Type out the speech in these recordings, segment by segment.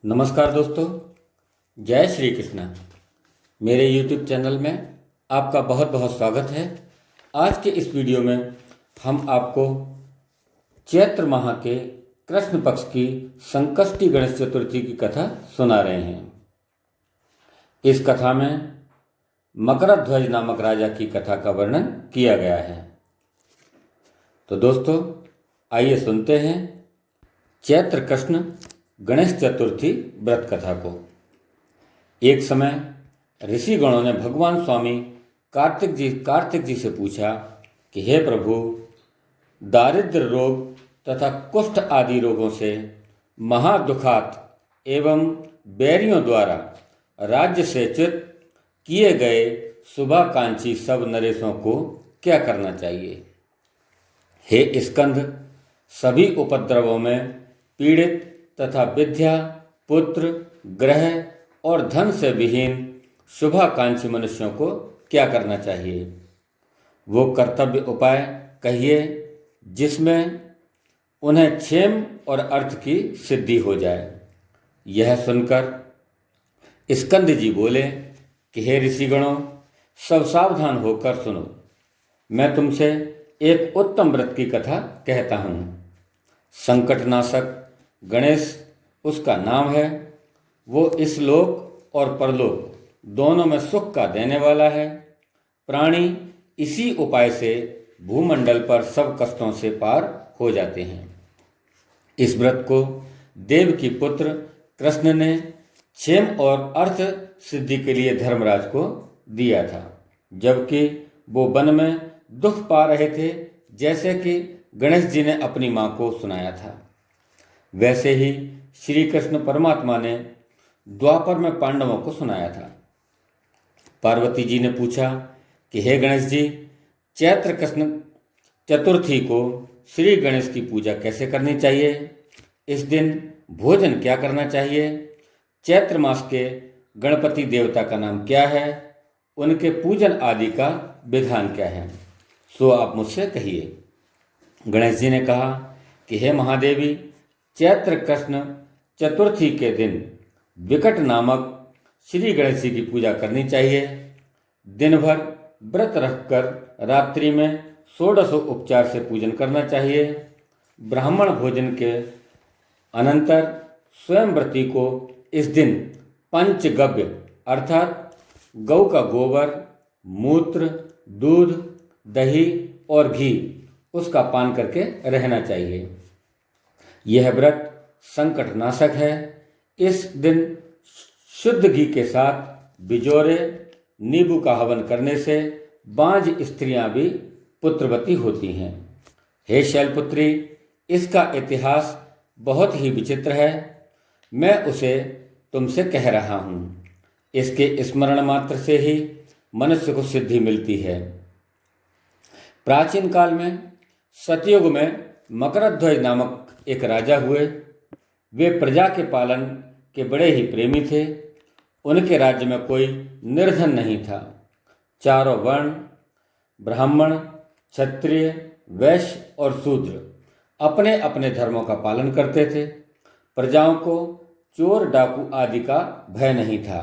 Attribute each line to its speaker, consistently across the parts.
Speaker 1: नमस्कार दोस्तों, जय श्री कृष्ण। मेरे YouTube चैनल में आपका बहुत बहुत स्वागत है। आज के इस वीडियो में हम आपको चैत्र माह के कृष्ण पक्ष की संकष्टी गणेश चतुर्थी की कथा सुना रहे हैं। इस कथा में मकरध्वज नामक राजा की कथा का वर्णन किया गया है। तो दोस्तों, आइए सुनते हैं चैत्र कृष्ण गणेश चतुर्थी व्रत कथा को। एक समय ऋषिगणों ने भगवान स्वामी कार्तिक जी से पूछा कि हे प्रभु, दारिद्र रोग तथा कुष्ठ आदि रोगों से महादुखात एवं बैरियों द्वारा राज्य से च्युत किए गए शुभाकांक्षी सब नरेशों को क्या करना चाहिए। हे स्कंद, सभी उपद्रवों में पीड़ित तथा विद्या, पुत्र, ग्रह और धन से विहीन शुभाकांक्षी मनुष्यों को क्या करना चाहिए। वो कर्तव्य उपाय कहिए जिसमें उन्हें क्षेम और अर्थ की सिद्धि हो जाए। यह सुनकर स्कंद जी बोले कि हे ऋषिगणों, सब सावधान होकर सुनो। मैं तुमसे एक उत्तम व्रत की कथा कहता हूँ। संकटनाशक गणेश उसका नाम है। वो इस लोक और परलोक दोनों में सुख का देने वाला है। प्राणी इसी उपाय से भूमंडल पर सब कष्टों से पार हो जाते हैं। इस व्रत को देव की पुत्र कृष्ण ने क्षेम और अर्थ सिद्धि के लिए धर्मराज को दिया था, जबकि वो वन में दुख पा रहे थे, जैसे कि गणेश जी ने अपनी मां को सुनाया था। वैसे ही श्री कृष्ण परमात्मा ने द्वापर में पांडवों को सुनाया था। पार्वती जी ने पूछा कि हे गणेश जी, चैत्र कृष्ण चतुर्थी को श्री गणेश की पूजा कैसे करनी चाहिए। इस दिन भोजन क्या करना चाहिए। चैत्र मास के गणपति देवता का नाम क्या है। उनके पूजन आदि का विधान क्या है, सो आप मुझसे कहिए। गणेश जी ने कहा कि हे महादेवी, चैत्र कृष्ण चतुर्थी के दिन विकट नामक श्री गणेश जी की पूजा करनी चाहिए। दिन भर व्रत रखकर रात्रि में 16 उपचार से पूजन करना चाहिए। ब्राह्मण भोजन के अनंतर स्वयं व्रती को इस दिन पंचगव्य अर्थात गौ का गोबर, मूत्र, दूध, दही और घी उसका पान करके रहना चाहिए। यह व्रत संकटनाशक है। इस दिन शुद्ध घी के साथ बिजोरे नींबू का हवन करने से बांझ स्त्रियां भी पुत्रवती होती हैं। हे शैलपुत्री, इसका इतिहास बहुत ही विचित्र है। मैं उसे तुमसे कह रहा हूँ। इसके स्मरण मात्र से ही मनुष्य को सिद्धि मिलती है। प्राचीन काल में सतयुग में मकरध्वज नामक एक राजा हुए। वे प्रजा के पालन के बड़े ही प्रेमी थे। उनके राज्य में कोई निर्धन नहीं था। चारों वर्ण ब्राह्मण, क्षत्रिय, वैश्य और शूद्र अपने अपने धर्मों का पालन करते थे। प्रजाओं को चोर डाकू आदि का भय नहीं था।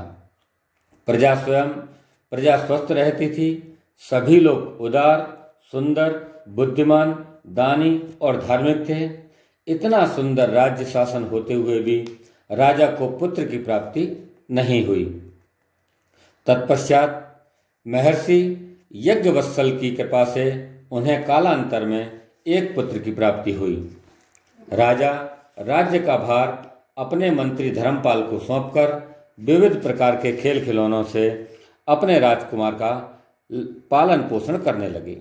Speaker 1: प्रजा स्वस्थ रहती थी। सभी लोग उदार, सुंदर, बुद्धिमान, दानी और धार्मिक थे। इतना सुंदर राज्य शासन होते हुए भी राजा को पुत्र की प्राप्ति नहीं हुई। तत्पश्चात महर्षि यज्ञवत्सल की कृपा से उन्हें कालांतर में एक पुत्र की प्राप्ति हुई। राजा राज्य का भार अपने मंत्री धर्मपाल को सौंपकर विविध प्रकार के खेल खिलौनों से अपने राजकुमार का पालन पोषण करने लगे।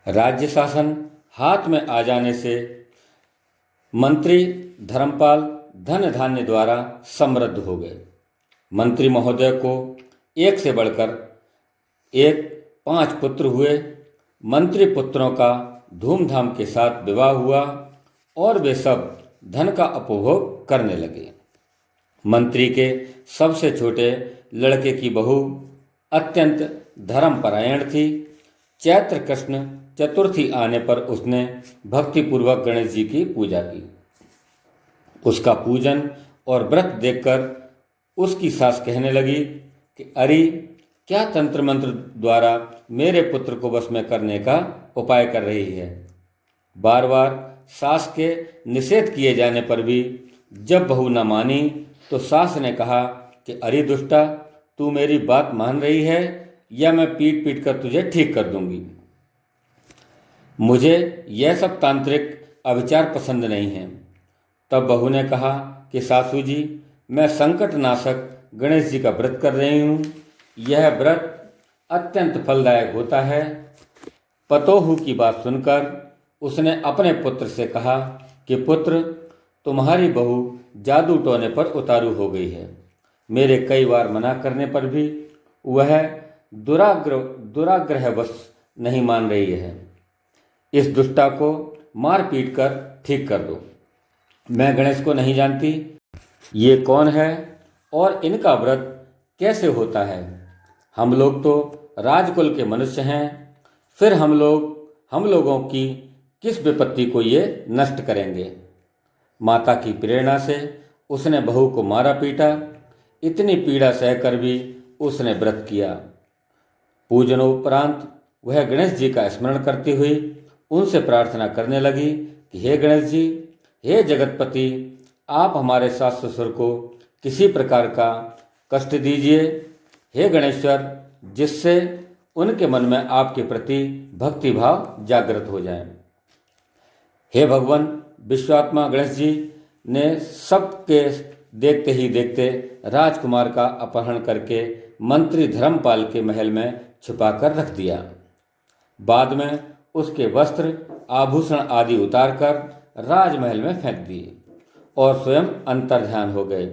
Speaker 1: राज्य शासन हाथ में आ जाने से मंत्री धर्मपाल धन धान्य द्वारा समृद्ध हो गए। मंत्री महोदय को एक से बढ़कर एक 5 पुत्र हुए। मंत्री पुत्रों का धूमधाम के साथ विवाह हुआ और वे सब धन का उपभोग करने लगे। मंत्री के सबसे छोटे लड़के की बहू अत्यंत धर्मपरायण थी। चैत्र कृष्ण चतुर्थी आने पर उसने भक्तिपूर्वक गणेश जी की पूजा की। उसका पूजन और व्रत देखकर उसकी सास कहने लगी कि अरे, क्या तंत्र मंत्र द्वारा मेरे पुत्र को वश में करने का उपाय कर रही है। बार बार सास के निषेध किए जाने पर भी जब बहू न मानी तो सास ने कहा कि अरे दुष्टा, तू मेरी बात मान रही है या मैं पीट पीट कर तुझे ठीक कर दूंगी। मुझे यह सब तांत्रिक अविचार पसंद नहीं है। तब बहू ने कहा कि सासू जी, मैं संकट नाशक गणेश जी का व्रत कर रही हूँ। यह व्रत अत्यंत फलदायक होता है। पतोहू की बात सुनकर उसने अपने पुत्र से कहा कि पुत्र, तुम्हारी बहू जादू टोने पर उतारू हो गई है। मेरे कई बार मना करने पर भी वह दुराग्रहवश नहीं मान रही है। इस दुष्टा को मार पीट कर ठीक कर दो। मैं गणेश को नहीं जानती, ये कौन है और इनका व्रत कैसे होता है। हम लोग तो राजकुल के मनुष्य हैं, फिर हम लोगों की किस विपत्ति को ये नष्ट करेंगे। माता की प्रेरणा से उसने बहू को मारा पीटा। इतनी पीड़ा सहकर भी उसने व्रत किया। पूजनोपरांत वह गणेश जी का स्मरण करती हुई उनसे प्रार्थना करने लगी कि हे गणेश जी, हे जगतपति, आप हमारे सास ससुर को किसी प्रकार का कष्ट दीजिए। हे गणेश्वर, जिससे उनके मन में आपके प्रति भक्ति भाव जागृत हो जाए। हे भगवान, विश्वात्मा गणेश जी ने सबके देखते ही देखते राजकुमार का अपहरण करके मंत्री धर्मपाल के महल में छुपाकर रख दिया। बाद में उसके वस्त्र आभूषण आदि उतारकर राजमहल में फेंक दिए और स्वयं अंतर्ध्यान हो गए।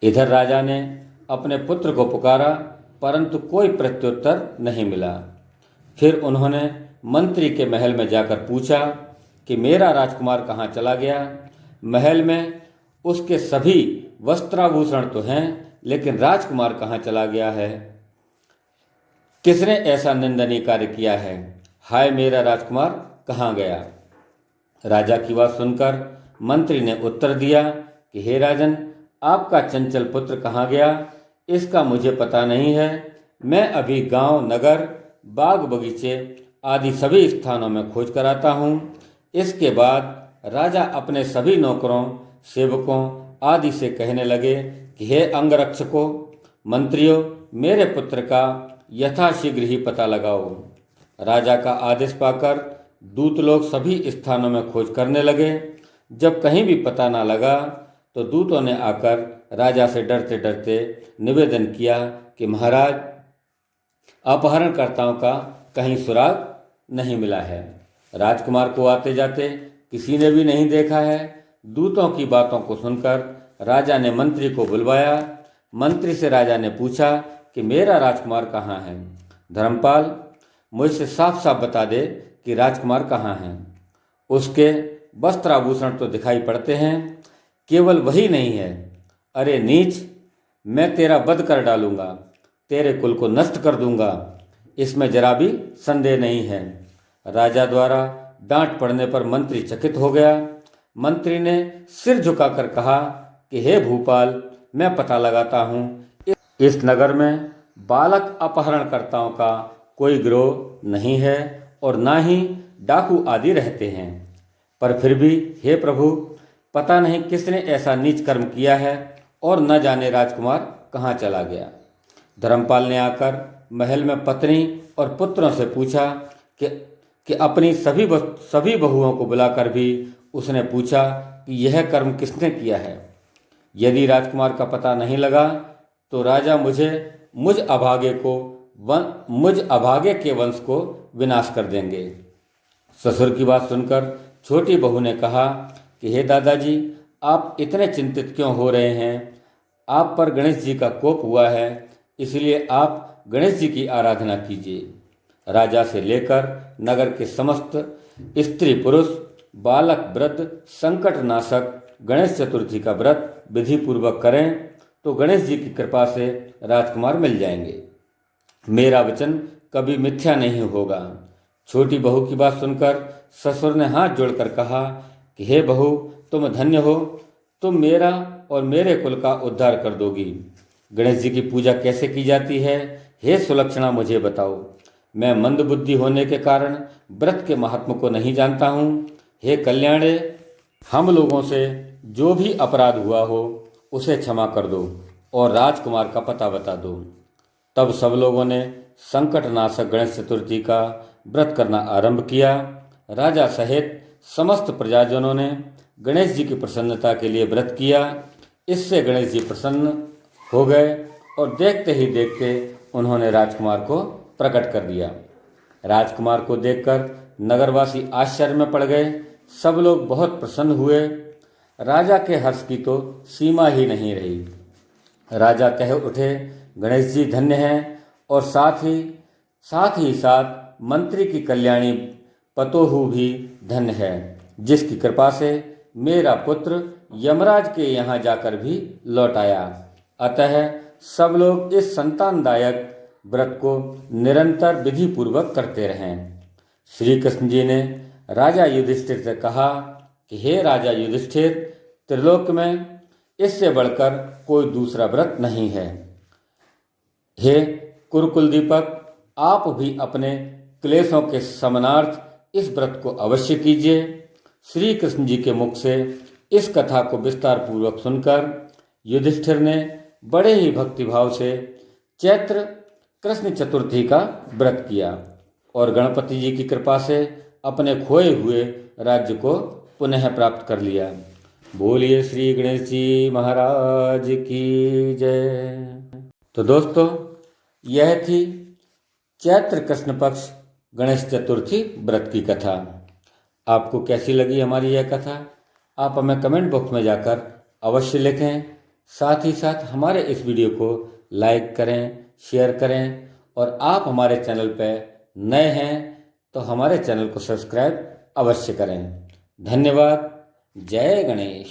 Speaker 1: इधर राजा ने अपने पुत्र को पुकारा, परंतु कोई प्रत्युत्तर नहीं मिला। फिर उन्होंने मंत्री के महल में जाकर पूछा कि मेरा राजकुमार कहाँ चला गया। महल में उसके सभी वस्त्राभूषण तो हैं, लेकिन राजकुमार कहाँ चला गया है। किसने ऐसा निंदनीय कार्य किया है। हाय, मेरा राजकुमार कहाँ गया। राजा की बात सुनकर मंत्री ने उत्तर दिया कि हे राजन, आपका चंचल पुत्र कहाँ गया, इसका मुझे पता नहीं है। मैं अभी गांव, नगर, बाग बगीचे आदि सभी स्थानों में खोज कर आता हूँ। इसके बाद राजा अपने सभी नौकरों, सेवकों आदि से कहने लगे कि हे अंगरक्षकों, मंत्रियों, मेरे पुत्र का यथाशीघ्र ही पता लगाओ। राजा का आदेश पाकर दूत लोग सभी स्थानों में खोज करने लगे। जब कहीं भी पता न लगा तो दूतों ने आकर राजा से डरते डरते निवेदन किया कि महाराज, अपहरणकर्ताओं का कहीं सुराग नहीं मिला है। राजकुमार को आते जाते किसी ने भी नहीं देखा है। दूतों की बातों को सुनकर राजा ने मंत्री को बुलवाया। मंत्री से राजा ने पूछा कि मेरा राजकुमार कहाँ है। धर्मपाल, मुझसे साफ साफ बता दे कि राजकुमार कहाँ है। उसके वस्त्राभूषण तो दिखाई पड़ते हैं, केवल वही नहीं है। अरे नीच, मैं तेरा वध कर डालूंगा, तेरे कुल को नष्ट कर दूंगा, इसमें जरा भी संदेह नहीं है। राजा द्वारा डांट पड़ने पर मंत्री चकित हो गया। मंत्री ने सिर झुकाकर कहा कि हे भूपाल, मैं पता लगाता हूँ, इस नगर में बालक अपहरणकर्ताओं का कोई गिरोह नहीं है और ना ही डाकू आदि रहते हैं। पर फिर भी हे प्रभु, पता नहीं किसने ऐसा नीच कर्म किया है और न जाने राजकुमार कहाँ चला गया। धर्मपाल ने आकर महल में पत्नी और पुत्रों से पूछा कि अपनी सभी बहुओं को बुलाकर भी उसने पूछा कि यह कर्म किसने किया है। यदि राजकुमार का पता नहीं लगा तो राजा मुझ अभागे के वंश को विनाश कर देंगे। ससुर की बात सुनकर छोटी बहू ने कहा कि हे दादाजी, आप इतने चिंतित क्यों हो रहे हैं। आप पर गणेश जी का कोप हुआ है, इसलिए आप गणेश जी की आराधना कीजिए। राजा से लेकर नगर के समस्त स्त्री पुरुष, बालक वृद्ध संकट नाशक गणेश चतुर्थी का व्रत विधि पूर्वक करें तो गणेश जी की कृपा से राजकुमार मिल जाएंगे। मेरा वचन कभी मिथ्या नहीं होगा। छोटी बहू की बात सुनकर ससुर ने हाथ जोड़कर कहा कि हे बहू, तुम धन्य हो, तुम मेरा और मेरे कुल का उद्धार कर दोगी। गणेश जी की पूजा कैसे की जाती है, हे सुलक्षणा मुझे बताओ। मैं मंदबुद्धि होने के कारण व्रत के महात्म को नहीं जानता हूँ। हे कल्याणे, हम लोगों से जो भी अपराध हुआ हो उसे क्षमा कर दो और राजकुमार का पता बता दो। तब सब लोगों ने संकटनाशक गणेश चतुर्थी का व्रत करना आरंभ किया। राजा सहित समस्त प्रजाजनों ने गणेश जी की प्रसन्नता के लिए व्रत किया। इससे गणेश जी प्रसन्न हो गए और देखते ही देखते उन्होंने राजकुमार को प्रकट कर दिया। राजकुमार को देखकर नगरवासी आश्चर्य में पड़ गए। सब लोग बहुत प्रसन्न हुए। राजा के हर्ष की तो सीमा ही नहीं रही। राजा कह उठे, गणेश जी धन्य हैं और साथ ही मंत्री की कल्याणी पतोहू भी धन्य है, जिसकी कृपा से मेरा पुत्र यमराज के यहाँ जाकर भी लौट आया। अतः सब लोग इस संतानदायक व्रत को निरंतर विधि पूर्वक करते रहें। श्री कृष्ण जी ने राजा युधिष्ठिर से कहा कि हे राजा युधिष्ठिर, त्रिलोक में इससे बढ़कर कोई दूसरा व्रत नहीं है। हे कुरुकुल दीपक, आप भी अपने क्लेशों के शमनार्थ इस व्रत को अवश्य कीजिए। श्री कृष्ण जी के मुख से इस कथा को विस्तार पूर्वक सुनकर युधिष्ठिर ने बड़े ही भक्तिभाव से चैत्र कृष्ण चतुर्थी का व्रत किया और गणपति जी की कृपा से अपने खोए हुए राज्य को पुनः प्राप्त कर लिया। बोलिए श्री गणेश जी महाराज की जय। तो दोस्तों, यह थी चैत्र कृष्ण पक्ष गणेश चतुर्थी व्रत की कथा। आपको कैसी लगी हमारी यह कथा, आप हमें कमेंट बॉक्स में जाकर अवश्य लिखें। साथ ही साथ हमारे इस वीडियो को लाइक करें, शेयर करें और आप हमारे चैनल पर नए हैं तो हमारे चैनल को सब्सक्राइब अवश्य करें। धन्यवाद। जय गणेश।